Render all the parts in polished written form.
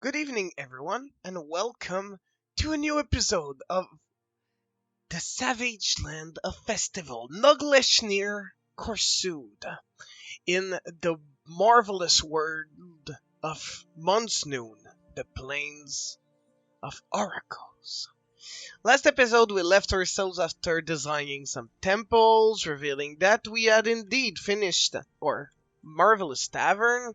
Good evening, everyone, and welcome to a new episode of the Savageland Festival, Snûn Corsud, in the marvelous world of Snûn, the Plains of Oracles. Last episode, we left ourselves after designing some temples, revealing that we had indeed finished our marvelous tavern.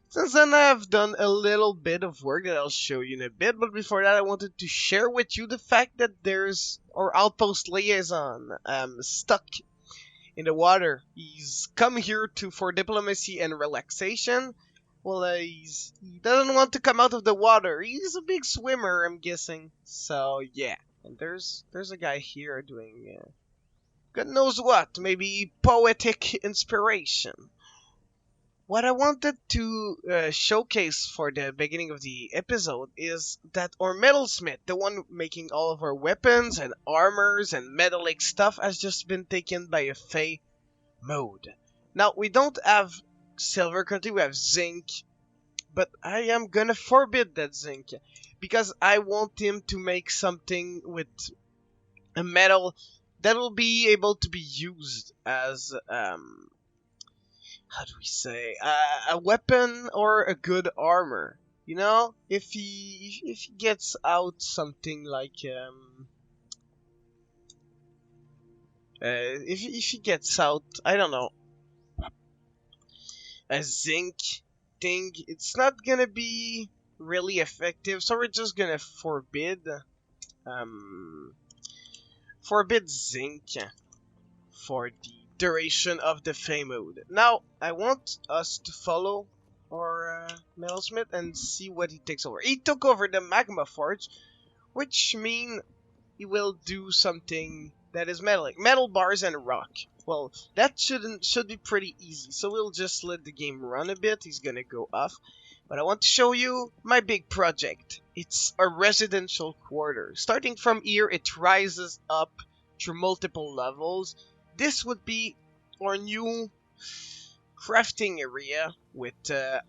Since then, I've done a little bit of work that I'll show you in a bit, but before that, I wanted to share with you the fact that there's our outpost liaison stuck in the water. He's come here for diplomacy and relaxation. Well, he doesn't want to come out of the water. He's a big swimmer, I'm guessing. So yeah, and there's a guy here doing God knows what, maybe poetic inspiration. What I wanted to showcase for the beginning of the episode is that our metalsmith, the one making all of our weapons and armors and metallic stuff, has just been taken by a Fey mode. Now, we don't have silver currently, we have zinc, but I am gonna forbid that zinc, because I want him to make something with a metal that will be able to be used as how do we say, a weapon or a good armor. You know, if he gets out something like if he gets out, I don't know, a zinc thing, it's not gonna be really effective. So we're just gonna forbid zinc for the duration of the Fey mode. Now, I want us to follow our metalsmith and see what he takes over. He took over the magma forge, which mean he will do something that is metallic. Metal bars and rock. Well, that should be pretty easy, so we'll just let the game run a bit. He's gonna go off. But I want to show you my big project. It's a residential quarter. Starting from here, it rises up through multiple levels. This would be our new crafting area with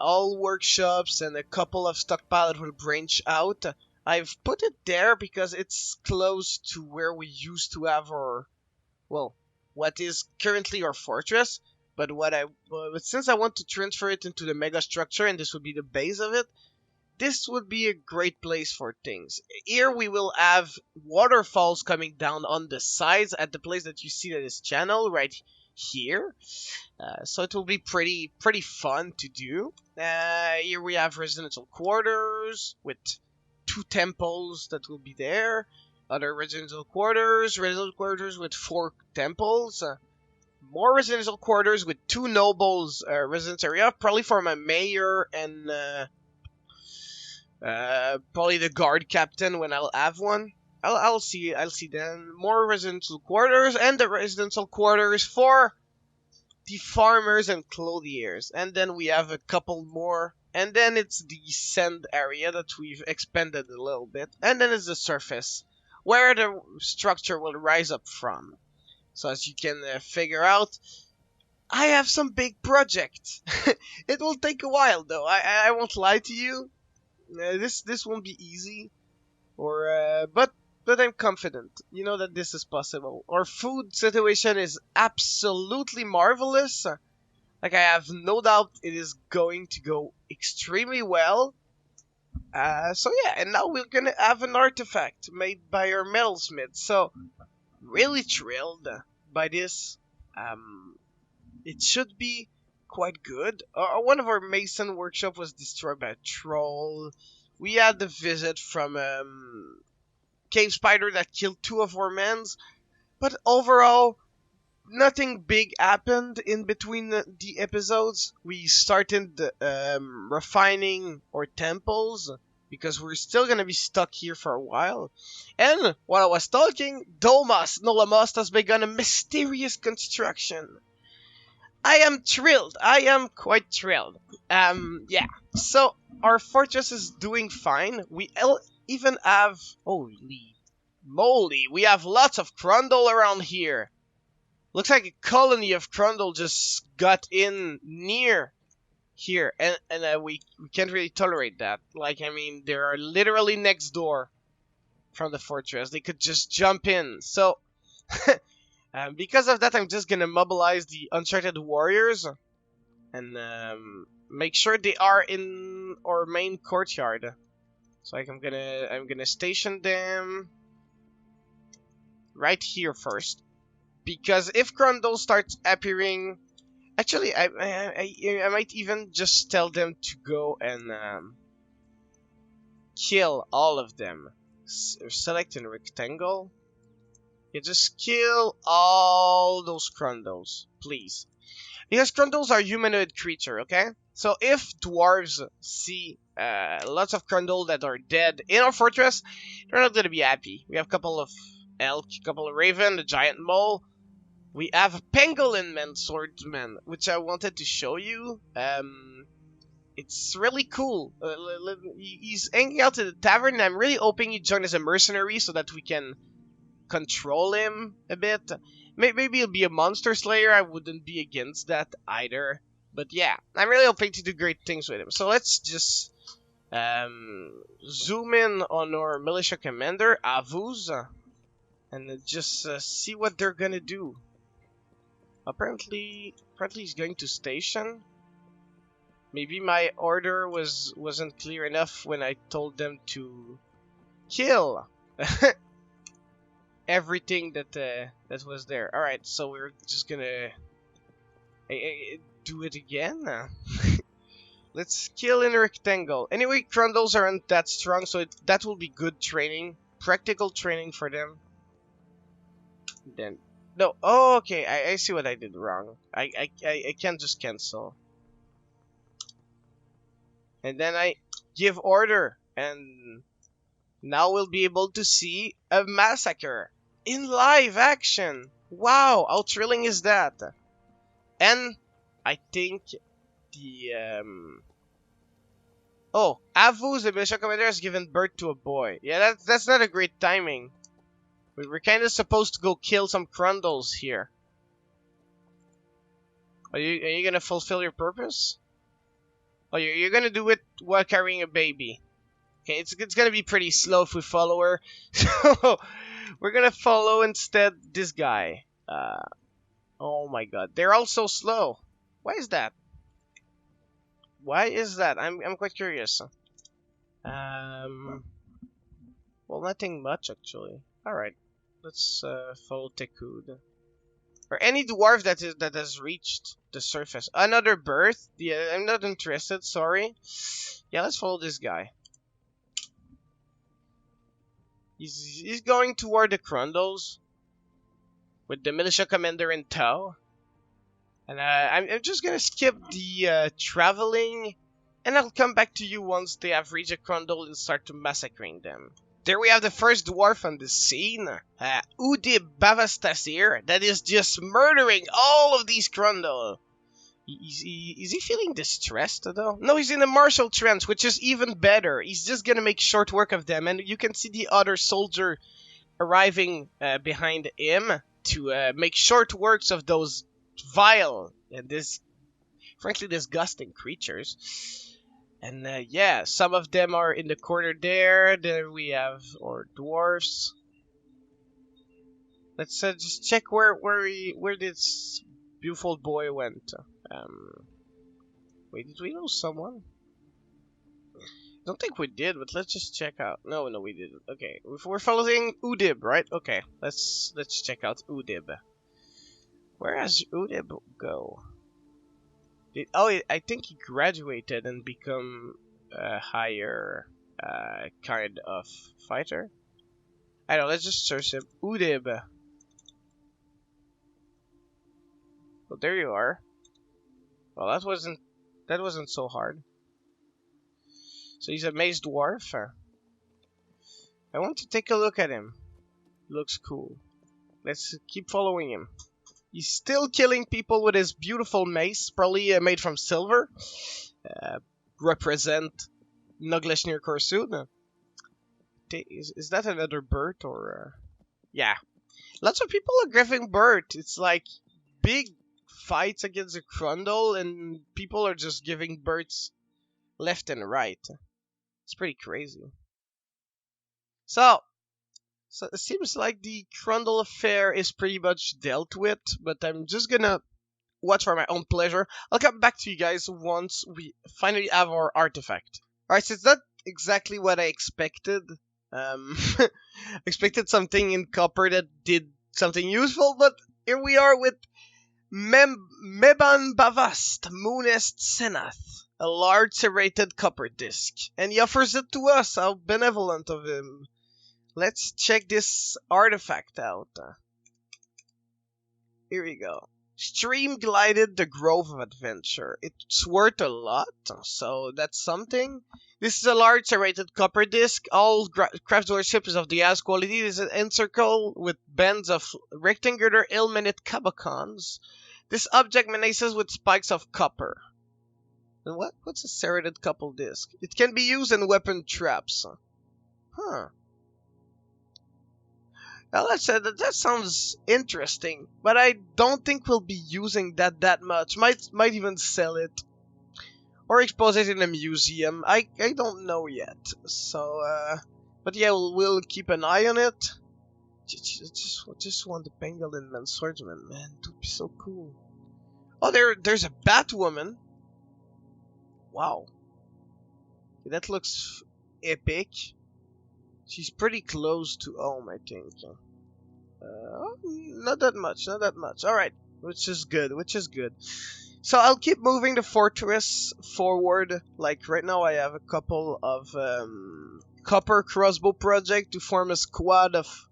all workshops and a couple of stockpile that will branch out. I've put it there because it's close to where we used to have our, well, what is currently our fortress. But since I want to transfer it into the mega structure, and this would be the base of it, this would be a great place for things. Here we will have waterfalls coming down on the sides at the place that you see that is channel right here. So it will be pretty fun to do. Here we have residential quarters with 2 temples that will be there. Other residential quarters with 4 temples. More residential quarters with 2 nobles residence area, probably for my mayor and probably the guard captain when I'll have one. I'll see then. More residential quarters and the residential quarters for the farmers and clothiers. And then we have a couple more. And then it's the sand area that we've expanded a little bit. And then it's the surface where the structure will rise up from. So as you can figure out, I have some big project. It will take a while though. I won't lie to you. This won't be easy, but I'm confident. You know that this is possible. Our food situation is absolutely marvelous. Like, I have no doubt it is going to go extremely well. So yeah, and now we're gonna have an artifact made by our metalsmith. So really thrilled by this. It should be quite good. One of our mason workshop was destroyed by a troll. We had the visit from cave spider that killed 2 of our men, but overall nothing big happened in between the episodes. We started refining our temples because we're still gonna be stuck here for a while. And while I was talking, Domas Nolamos has begun a mysterious construction. I am thrilled. I am quite thrilled. Yeah. So our fortress is doing fine. We even have, holy moly, we have lots of Crundle around here. Looks like a colony of Crundle just got in near here, and we can't really tolerate that. Like, I mean, they are literally next door from the fortress. They could just jump in. So, because of that, I'm just gonna mobilize the Uncharted warriors and make sure they are in our main courtyard. So like, I'm gonna station them right here first, because if Grundle starts appearing, actually, I might even just tell them to go and kill all of them. Select in rectangle. You just kill all those Grundles, please. Because Grundles are humanoid creature, okay? So if dwarves see lots of Grundle that are dead in our fortress, they're not gonna be happy. We have a couple of elk, a couple of raven, a giant mole. We have a pangolin man swordsman, which I wanted to show you. It's really cool. He's hanging out at the tavern, and I'm really hoping he joins as a mercenary so that we can control him a bit. Maybe he'll be a monster slayer. I wouldn't be against that either. But yeah, I'm really hoping to do great things with him. So let's just zoom in on our militia commander, Avuz, and just see what they're gonna do. Apparently he's going to station. Maybe my order wasn't clear enough when I told them to kill everything that was there. All right, so we're just gonna do it again. Let's kill in a rectangle. Anyway, Grundles aren't that strong, so that will be good training, practical training for them. Then no, oh, okay, I see what I did wrong. I can't just cancel. And then I give order, and now we'll be able to see a massacre in live action. Wow, how thrilling is that? And I think the oh, Avuz, the militia commander, has given birth to a boy. Yeah, that's not a great timing. We're kind of supposed to go kill some Grundles here. Are you gonna fulfill your purpose? Oh, you're gonna do it while carrying a baby. Okay, it's gonna be pretty slow if we follow her. So we're gonna follow instead this guy. Oh my god, they're all so slow. Why is that? Why is that? I'm quite curious. Well, nothing much actually. All right, let's follow Tekud. Or any dwarf that has reached the surface. Another birth? Yeah, I'm not interested, sorry. Yeah, let's follow this guy. He's going toward the Grundles with the militia commander in tow. And I'm just gonna skip the traveling, and I'll come back to you once they have reached a Grundle and start to massacring them. There we have the first dwarf on the scene, Udib Bavastasir, that is just murdering all of these Grundle. Is he feeling distressed though? No, he's in a martial trance, which is even better. He's just gonna make short work of them, and you can see the other soldier arriving behind him to make short works of those vile and frankly disgusting creatures. And yeah, some of them are in the corner there. There we have our dwarfs. Let's just check where this beautiful boy went. Wait, did we lose someone? I don't think we did, but let's just check out. No, we didn't. Okay, we're following Udib, right? Okay, let's check out Udib. Where has Udib go? I think he graduated and become a higher kind of fighter. I don't know, let's just search him. Udib. Well, there you are. Well, that wasn't so hard. So he's a maze dwarf. I want to take a look at him. Looks cool. Let's keep following him. He's still killing people with his beautiful mace, probably made from silver. Represent Nogleshnir Korsun. Is that another bird or? Yeah. Lots of people are giving birth. It's like big fights against the Grundle, and people are just giving births left and right. It's pretty crazy. So it seems like the Grundle affair is pretty much dealt with, but I'm just gonna watch for my own pleasure. I'll come back to you guys once we finally have our artifact. Alright, so it's not exactly what I expected. Expected something in copper that did something useful, but here we are with Meban Bavast Moonest Senath, a large serrated copper disc, and he offers it to us. How benevolent of him. Let's check this artifact out. Here we go. Stream glided the Grove of Adventure. It's worth a lot, so that's something. This is a large serrated copper disc. All craft ships of the highest quality. This is an encircle with bands of rectangular ill-minute cabacons. This object menaces with spikes of copper. And what's a serrated copper disc? It can be used in weapon traps. Huh. Well, that sounds interesting, but I don't think we'll be using that much. Might even sell it. Or expose it in a museum. I don't know yet. So, but yeah, we'll keep an eye on it. Just want the Pangolin Man Swordsman, man. It would be so cool. Oh, there's a Batwoman. Wow. That looks epic. She's pretty close to home, I think. Not that much. Alright, which is good. So I'll keep moving the fortress forward. Like right now I have a couple of copper crossbow project to form a squad of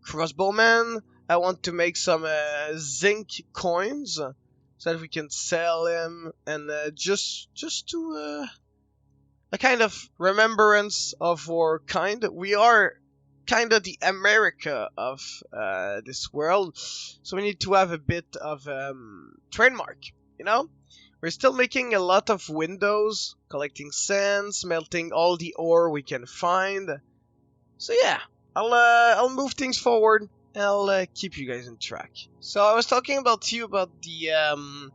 crossbowmen. I want to make some zinc coins so that we can sell them, and just to a kind of remembrance of our kind. We are kind of the America of this world, so we need to have a bit of trademark, you know? We're still making a lot of windows, collecting sand, smelting all the ore we can find. So yeah, I'll move things forward, and I'll keep you guys on track. So I was talking about the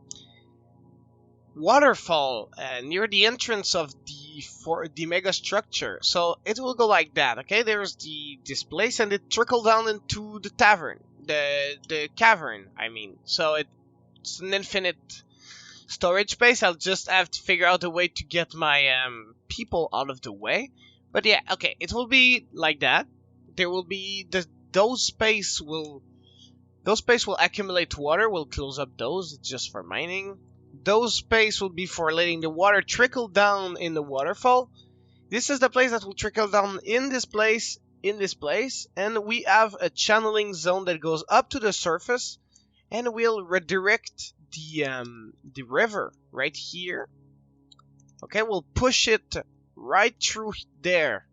waterfall near the entrance of the mega structure. So it will go like that, okay? There's this place, and it trickles down into the tavern, the cavern, I mean. So it's an infinite storage space. I'll just have to figure out a way to get my people out of the way. But yeah, okay, it will be like that. There will be those space will accumulate water. We'll close up those. It's just for mining. Those space will be for letting the water trickle down in the waterfall. This is the place that will trickle down in this place, and we have a channeling zone that goes up to the surface, and we'll redirect the river right here. Okay, we'll push it right through there.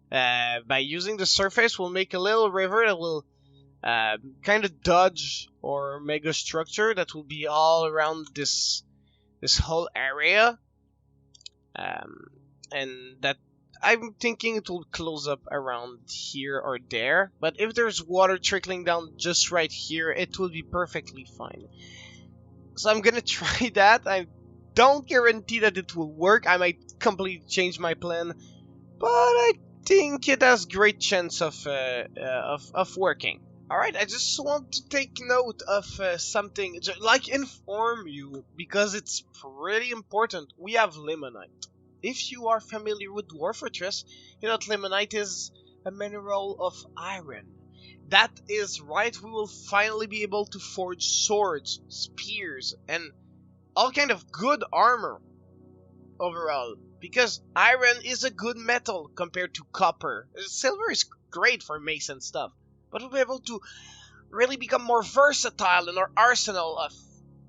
By using the surface, we'll make a little river that will kind of dodge or mega structure that will be all around this whole area, and that I'm thinking it will close up around here or there. But if there's water trickling down just right here, it will be perfectly fine. So I'm gonna try that. I don't guarantee that it will work. I might completely change my plan, but I think it has great chance of working. Alright, I just want to take note of something, like inform you, because it's pretty important. We have limonite. If you are familiar with Dwarf Fortress, you know that limonite is a mineral of iron. That is right, we will finally be able to forge swords, spears, and all kind of good armor overall. Because iron is a good metal compared to copper. Silver is great for mace and stuff. But we'll be able to really become more versatile in our arsenal of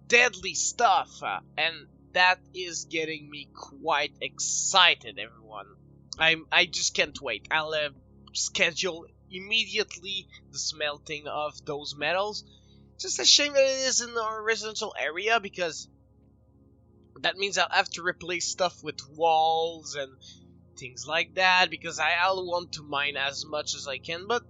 deadly stuff. And that is getting me quite excited, everyone. I just can't wait. I'll schedule immediately the smelting of those metals. Just a shame that it is in our residential area, because that means I'll have to replace stuff with walls and things like that, because I'll want to mine as much as I can, but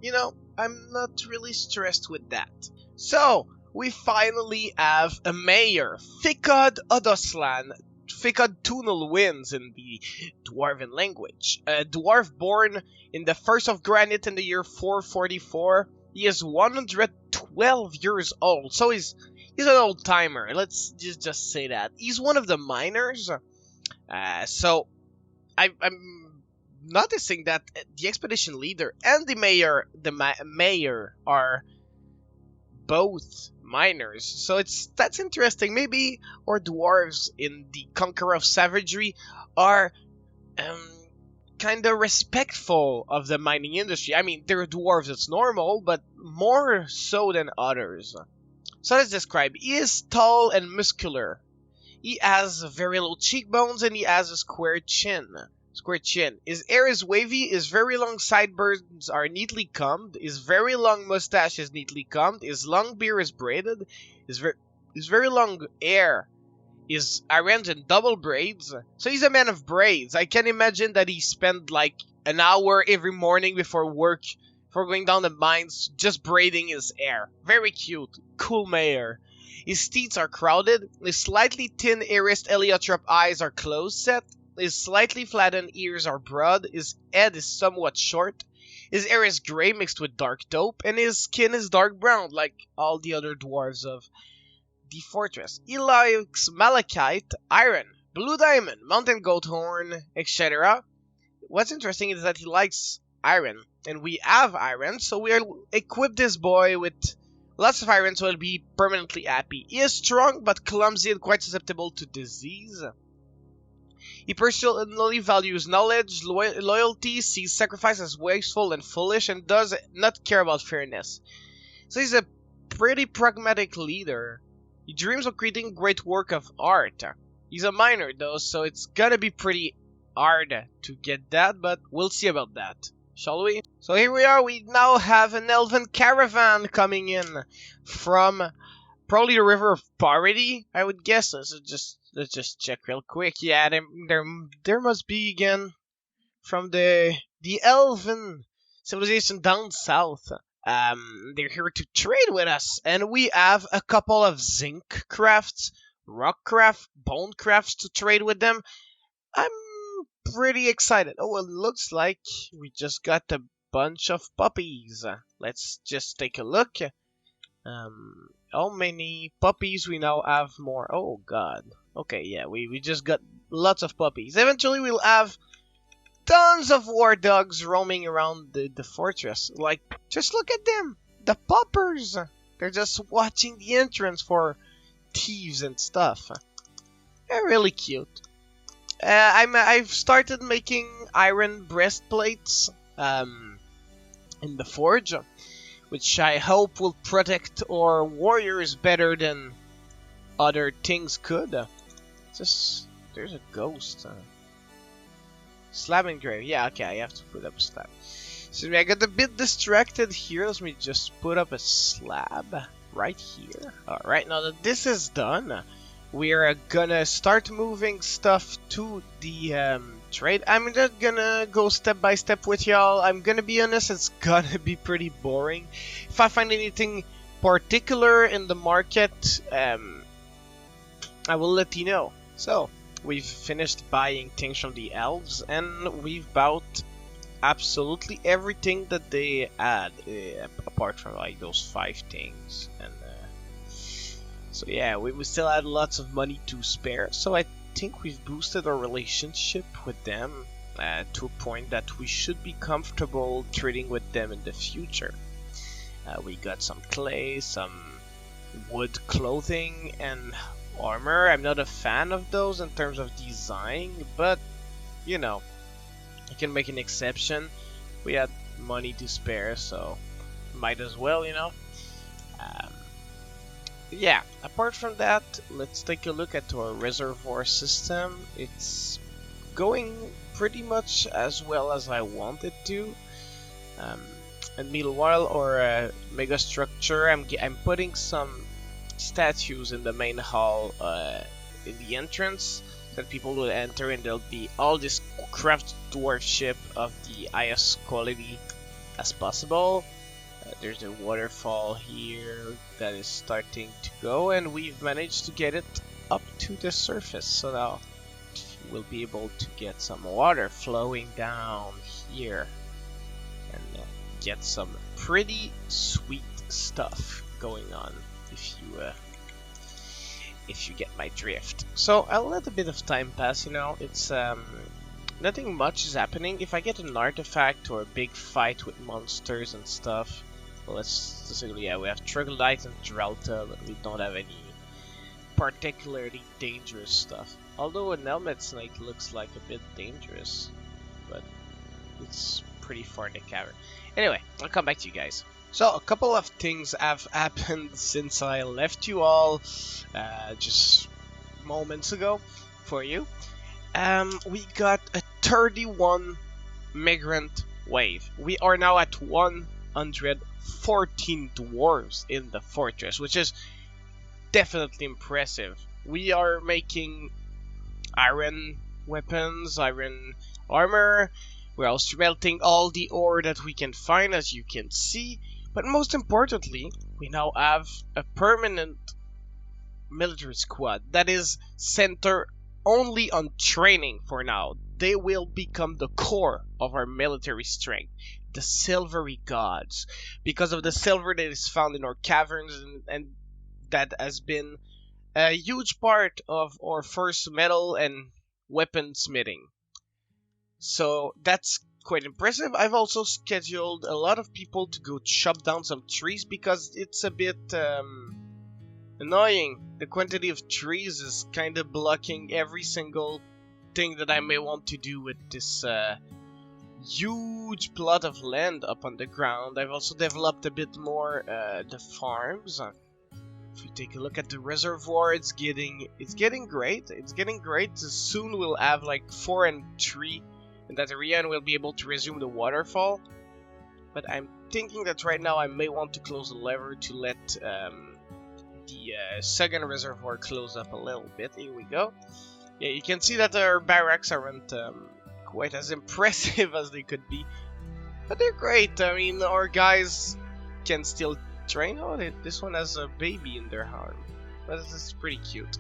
you know, I'm not really stressed with that. So, we finally have a mayor, Ficod Odoslan. Ficod Tunal wins in the Dwarven language. A dwarf born in the 1st of Granite in the year 444. He is 112 years old, so he's an old timer. Let's just say that. He's one of the miners. So I'm noticing that the expedition leader and the mayor are both miners, so that's interesting. Maybe our dwarves in the Conqueror of Savagery are kind of respectful of the mining industry. I mean, they're dwarves, it's normal, but more so than others. So let's describe. He is tall and muscular. He has very low cheekbones and he has a square chin. His hair is wavy, his very long sideburns are neatly combed, his very long mustache is neatly combed, his long beard is braided, his very long hair is arranged in double braids. So he's a man of braids. I can imagine that he spent like an hour every morning before work, before going down the mines, just braiding his hair. Very cute. Cool mayor. His teeth are crowded, his slightly thin irised heliotrope eyes are close set, his slightly flattened ears are broad, his head is somewhat short, his hair is grey mixed with dark taupe, and his skin is dark brown, like all the other dwarves of the fortress. He likes malachite, iron, blue diamond, mountain goat horn, etc. What's interesting is that he likes iron, and we have iron, so we'll equip this boy with lots of iron, so he'll be permanently happy. He is strong, but clumsy and quite susceptible to disease. He personally values knowledge, loyalty, sees sacrifice as wasteful and foolish, and does not care about fairness. So he's a pretty pragmatic leader. He dreams of creating great work of art. He's a miner though, so it's gonna be pretty hard to get that, but we'll see about that, shall we? So here we are, we now have an elven caravan coming in from probably the River of Parity, I would guess. So let's just check real quick. Yeah, there must be again from the elven civilization down south. They're here to trade with us, and we have a couple of zinc crafts, rock craft, bone crafts to trade with them. I'm pretty excited. Oh, it looks like we just got a bunch of puppies. Let's just take a look. How many puppies we now have more? Oh god. Okay, yeah, we just got lots of puppies. Eventually we'll have tons of war dogs roaming around the fortress. Like, just look at them! The puppers! They're just watching the entrance for thieves and stuff. They're really cute. I've started making iron breastplates in the forge, which I hope will protect our warriors better than other things could. There's a ghost. Slab engraved. Yeah, okay, I have to put up a slab. So I got a bit distracted here. Let me just put up a slab right here. Alright, now that this is done, we are gonna start moving stuff to the trade. I'm just gonna go step by step with y'all. I'm gonna be honest, it's gonna be pretty boring. If I find anything particular in the market, I will let you know. So, we've finished buying things from the elves, and we've bought absolutely everything that they had, apart from like those 5 things. And so yeah, we still had lots of money to spare, so I think we've boosted our relationship with them to a point that we should be comfortable trading with them in the future. We got some clay, some wood clothing, and armor. I'm not a fan of those in terms of design, but you know, I can make an exception. We had money to spare, so might as well, you know. Yeah, apart from that, let's take a look at our reservoir system. It's going pretty much as well as I want it to. And meanwhile, our mega structure, I'm putting some statues in the main hall, in the entrance, that people will enter, and there'll be all this craft dwarfship of the highest quality as possible. There's a waterfall here that is starting to go, and we've managed to get it up to the surface. So now we'll be able to get some water flowing down here and get some pretty sweet stuff going on if you get my drift. So I'll let a bit of time pass, you know. It's nothing much is happening. If I get an artifact or a big fight with monsters and stuff, well, let's just say, yeah, we have Troglodyte and Drelta, but we don't have any particularly dangerous stuff. Although an helmet snake looks like a bit dangerous, but it's pretty far in the cavern. Anyway, I'll come back to you guys. So, a couple of things have happened since I left you all just moments ago for you. We got a 31 migrant wave. We are now at 114 dwarves in the fortress, which is definitely impressive. We are making iron weapons, iron armor. We're also smelting all the ore that we can find, as you can see. But most importantly, we now have a permanent military squad that is centered only on training for now. They will become the core of our military strength, the silvery gods, because of the silver that is found in our caverns, and that has been a huge part of our first metal and weapon smithing. So that's quite impressive. I've also scheduled a lot of people to go chop down some trees because it's a bit annoying. The quantity of trees is kind of blocking every single thing that I may want to do with this huge plot of land up on the ground. I've also developed a bit more the farms. If you take a look at the reservoir, it's getting great. It's getting great. Soon we'll have like 4 and 3 in that area, and we'll be able to resume the waterfall. But I'm thinking that right now I may want to close the lever to let the second reservoir close up a little bit. Here we go. Yeah, you can see that our barracks aren't quite as impressive as they could be, but they're great. I mean, our guys can still train. Oh, this one has a baby in their arm, but it's pretty cute.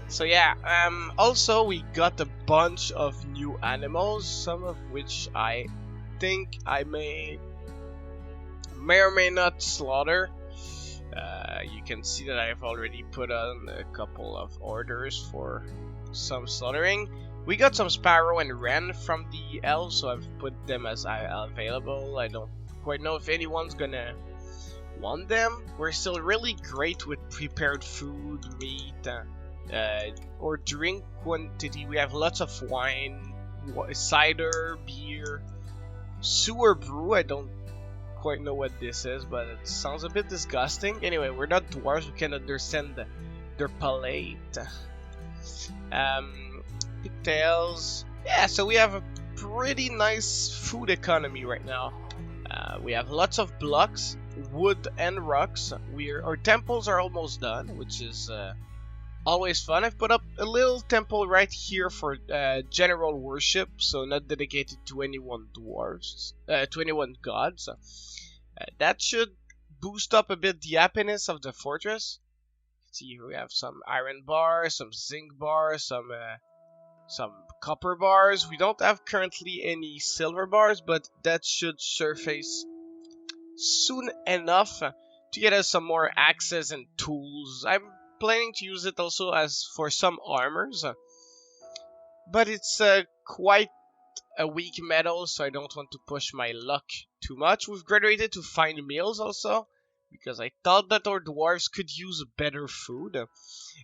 So yeah, also we got a bunch of new animals, some of which I think I may or may not slaughter. You can see that I've already put on a couple of orders for some slaughtering. We got some sparrow and wren from the elves, so I've put them as available. I don't quite know if anyone's gonna want them. We're still really great with prepared food, meat, or drink quantity. We have lots of wine, cider, beer, sewer brew. I don't quite know what this is, but it sounds a bit disgusting. Anyway, we're not dwarves, we can understand their palate. Pigtails. Yeah, so we have a pretty nice food economy right now. We have lots of blocks, wood and rocks. Our temples are almost done, which is always fun. I've put up a little temple right here for general worship, so not dedicated to any one gods. That should boost up a bit the happiness of the fortress. See, here we have some iron bars, some zinc bars, some copper bars. We don't have currently any silver bars, but that should surface soon enough to get us some more axes and tools. I'm planning to use it also as for some armors, but it's quite a weak metal, so I don't want to push my luck too much. We've graduated to fine meals also, because I thought that our dwarves could use better food.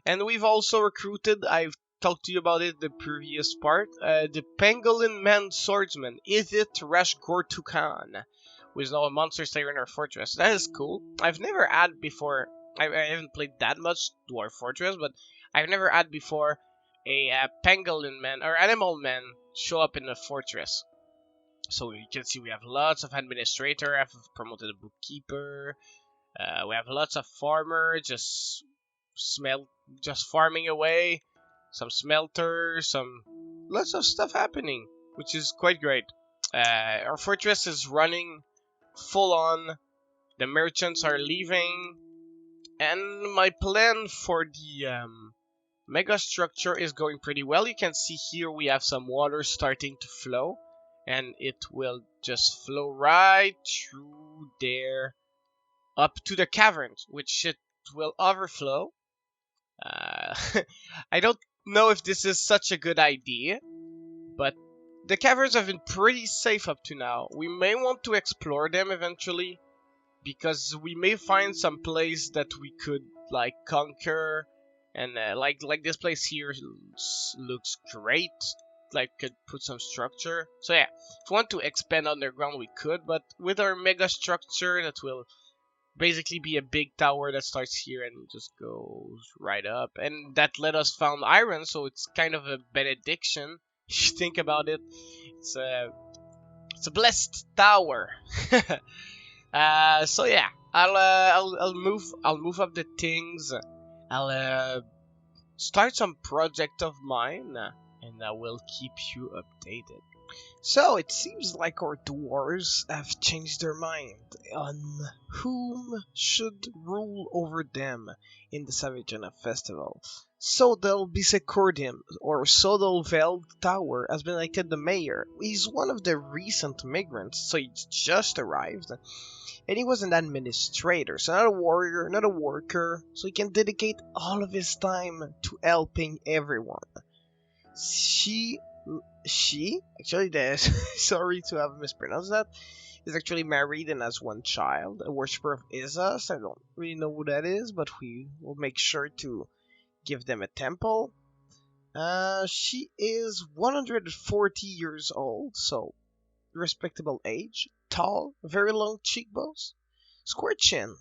And we've also recruited, I've talked to you about it the previous part, the Pangolin Man Swordsman, Idit Rashgortukan, who is now a monster slayer in our fortress. That is cool. I've never had before, I haven't played that much Dwarf Fortress, but I've never had before a Pangolin Man, or Animal Man, show up in the fortress. So you can see we have lots of administrator. I've promoted a bookkeeper. We have lots of farmer, just farming away. Some smelters, lots of stuff happening, which is quite great. Our fortress is running full on The merchants are leaving, and my plan for the mega structure is going pretty well. You can see here we have some water starting to flow, and it will just flow right through there up to the caverns, which it will overflow. I don't know if this is such a good idea, but the caverns have been pretty safe up to now. We may want to explore them eventually, because we may find some place that we could like conquer, and like this place here looks great. Like could put some structure. So yeah, if we want to expand underground, we could, but with our mega structure, that will basically be a big tower that starts here and just goes right up, and that let us found iron, so it's kind of a benediction. If you think about it, it's a blessed tower. So yeah, I'll move up the things. I'll start some project of mine, and I will keep you updated. So it seems like our dwarves have changed their mind on whom should rule over them in the Savageland festival. Sodel Bisecordium, or Sodelveld Tower, has been elected the mayor. He's one of the recent migrants, so he's just arrived. And he was an administrator, so not a warrior, not a worker, so he can dedicate all of his time to helping everyone. She actually, sorry to have mispronounced that, is actually married and has one child, a worshipper of Isis. I don't really know who that is, but we will make sure to give them a temple. She is 140 years old, so respectable age, tall, very long cheekbones, square chin,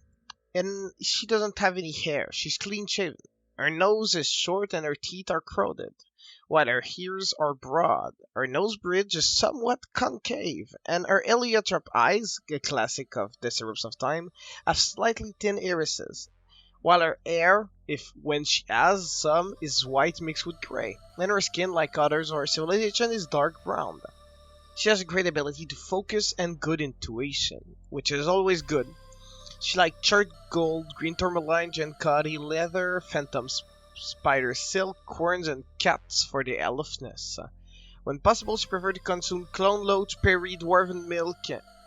and she doesn't have any hair. She's clean shaven. Her nose is short and her teeth are crowded, while her ears are broad. Her nose bridge is somewhat concave, and her heliotrope eyes, a classic of the Syrups of Time, have slightly thin irises, while her hair, if when she has some, is white mixed with gray, and her skin, like others of her civilization, is dark brown. She has a great ability to focus and good intuition, which is always good. She likes charred gold, green tourmaline, gencati, leather, phantom spider silk, corns, and cats for the aloofness. When possible, she prefers to consume clone loach, perry, dwarven milk,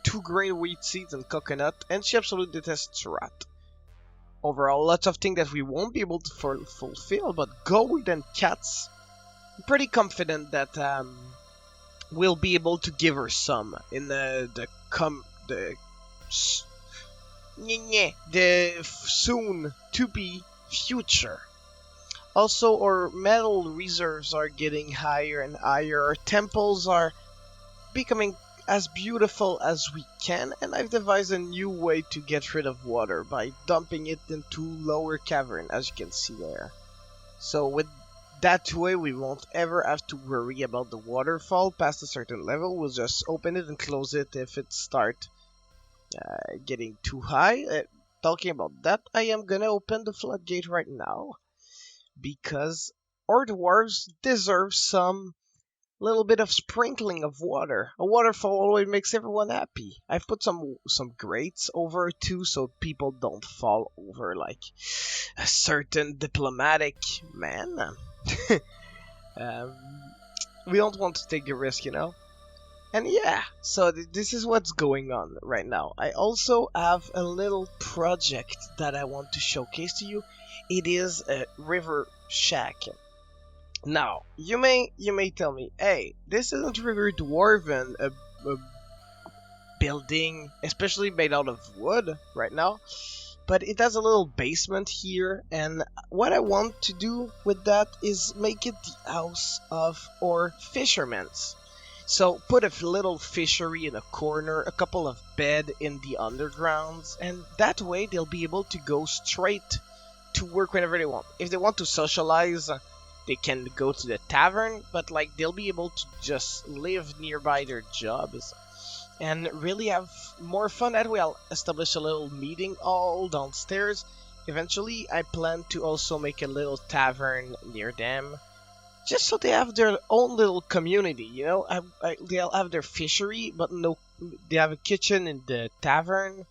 2-grain wheat seeds, and coconut, and she absolutely detests rat. Overall, lots of things that we won't be able to fulfill, but gold and cats, I'm pretty confident that we'll be able to give her some in the soon to be future. Also, our metal reserves are getting higher and higher. Our temples are becoming as beautiful as we can, and I've devised a new way to get rid of water by dumping it into lower cavern, as you can see there. So with that way, we won't ever have to worry about the waterfall past a certain level. We'll just open it and close it if it starts getting too high. Talking about that, I am gonna open the floodgate right now, because our dwarves deserve some little bit of sprinkling of water. A waterfall always makes everyone happy. I've put some grates over too, so people don't fall over like a certain diplomatic man. We don't want to take the risk, you know? And yeah, so this is what's going on right now. I also have a little project that I want to showcase to you. It is a river shack. Now, you may tell me, hey, this isn't River Dwarven, a building, especially made out of wood right now, but it has a little basement here, and what I want to do with that is make it the house of our fishermen. So put a little fishery in a corner, a couple of bed in the undergrounds, and that way they'll be able to go straight to work whenever they want. If they want to socialize, they can go to the tavern, but like they'll be able to just live nearby their jobs and really have more fun. That way I'll establish a little meeting hall downstairs. Eventually I plan to also make a little tavern near them, just so they have their own little community, you know. They'll have their fishery, but no, they have a kitchen in the tavern.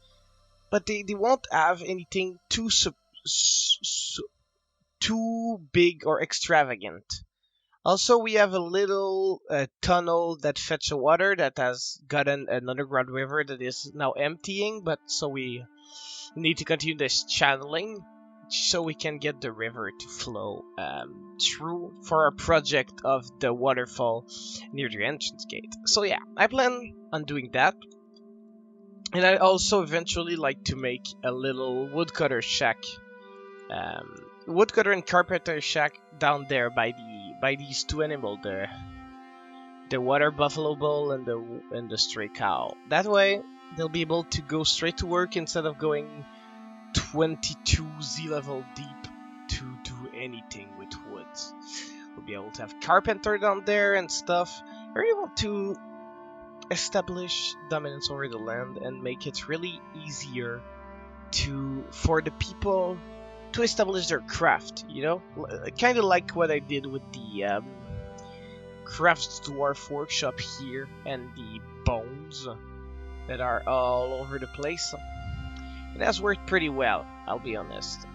but they won't have anything too big or extravagant. Also, we have a little tunnel that fetches water that has gotten an underground river that is now emptying, but so we need to continue this channeling so we can get the river to flow through for our project of the waterfall near the entrance gate. So yeah, I plan on doing that. And I also eventually like to make a little woodcutter shack, woodcutter and carpenter shack down there by these two animals, the water buffalo bull and the stray cow. That way they'll be able to go straight to work instead of going 22 Z level deep to do anything with woods. We'll be able to have carpenter down there and stuff. I really want to establish dominance over the land and make it really easier for the people to establish their craft, you know? Kind of like what I did with the Crafts Dwarf workshop here and the bones that are all over the place. It has worked pretty well, I'll be honest.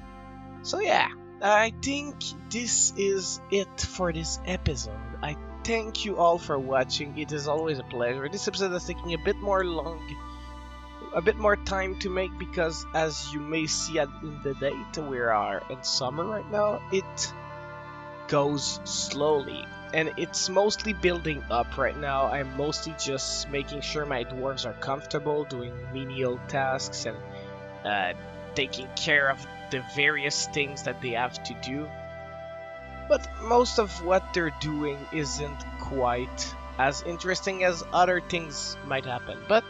So yeah, I think this is it for this episode. I thank you all for watching. It is always a pleasure. This episode is taking a bit more time to make because, as you may see in the date, we are in summer right now. It goes slowly, and it's mostly building up right now. I'm mostly just making sure my dwarves are comfortable, doing menial tasks, and taking care of the various things that they have to do. But most of what they're doing isn't quite as interesting as other things might happen. But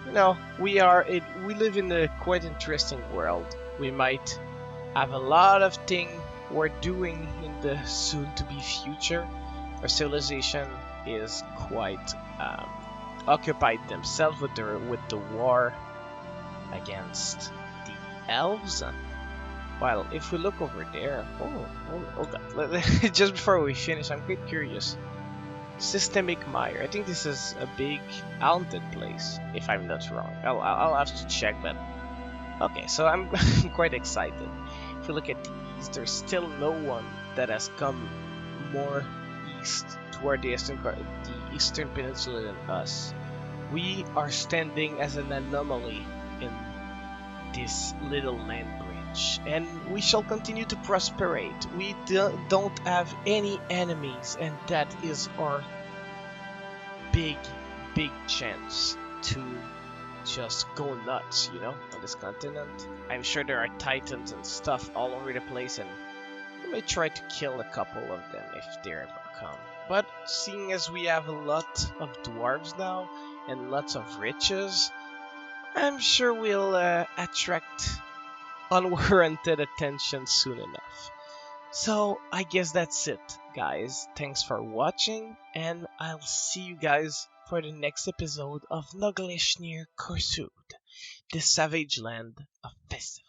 you know, we live in a quite interesting world. We might have a lot of things we're doing in the soon-to-be future. Our civilization is quite occupied themselves with the war against the elves. While if we look over there, oh god, just before we finish, I'm quite curious. Systemic Mire. I think this is a big haunted place, if I'm not wrong. I'll have to check, but okay. So I'm quite excited. If we look at these, there's still no one that has come more east toward the eastern peninsula than us. We are standing as an anomaly in this little land bridge, and we shall continue to prosperate. We don't have any enemies, and that is our big chance to just go nuts, you know, on this continent. I'm sure there are titans and stuff all over the place, and we may try to kill a couple of them if they ever come. But seeing as we have a lot of dwarves now and lots of riches, I'm sure we'll attract unwarranted attention soon enough. So I guess that's it, guys. Thanks for watching, and I'll see you guys for the next episode of Noglesh near Korsud, the Savageland of Festival.